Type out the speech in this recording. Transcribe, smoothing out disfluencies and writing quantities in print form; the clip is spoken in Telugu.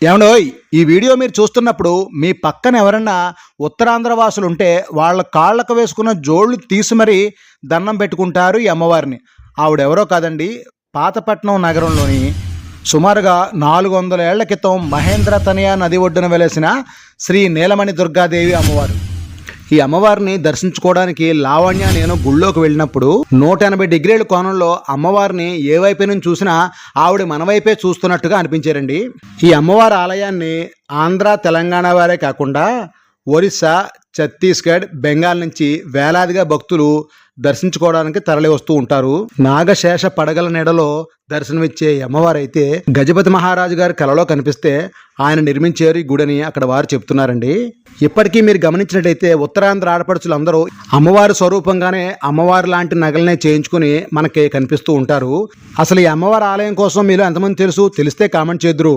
ఏమండోయ్, ఈ వీడియో మీరు చూస్తున్నప్పుడు మీ పక్కన ఎవరన్నా ఉత్తరాంధ్ర వాసులు ఉంటే వాళ్ళ కాళ్ళకు వేసుకున్న జోళ్ళు తీసి మరీ దండం పెట్టుకుంటారు ఈ అమ్మవారిని. ఆవిడెవరో కాదండి, పాతపట్నం నగరంలోని సుమారుగా 400 ఏళ్ల క్రితం మహేంద్ర తనయ నది ఒడ్డున వెలసిన శ్రీ నీలమణి దుర్గాదేవి అమ్మవారు. ఈ అమ్మవారిని దర్శించుకోవడానికి లావణ్య నేను గుళ్ళోకి వెళ్ళినప్పుడు 180 డిగ్రీల కోణంలో అమ్మవారిని ఏ వైపు నుంచి చూసినా ఆవిడ మన వైపే చూస్తున్నట్టుగా అనిపించారండి. ఈ అమ్మవారి ఆలయాన్ని ఆంధ్ర తెలంగాణ వారే కాకుండా ఒరిస్సా, ఛత్తీస్గఢ్, బెంగాల్ నుంచి వేలాదిగా భక్తులు దర్శించుకోవడానికి తరలి వస్తూ ఉంటారు. నాగశేష పడగల నీడలో దర్శనమిచ్చే అమ్మవారైతే గజపతి మహారాజు గారి కలలో కనిపిస్తే ఆయన నిర్మించారు ఈ గుడిని అక్కడ వారు చెప్తున్నారండి. ఇప్పటికీ మీరు గమనించినట్టయితే ఉత్తరాంధ్ర ఆడపడుచులు అందరూ అమ్మవారి స్వరూపంగానే అమ్మవారి లాంటి నగలనే చేయించుకుని మనకి కనిపిస్తూ ఉంటారు. అసలు ఈ అమ్మవారి ఆలయం కోసం మీరు ఎంతమంది తెలిస్తే కామెంట్ చేద్దురు.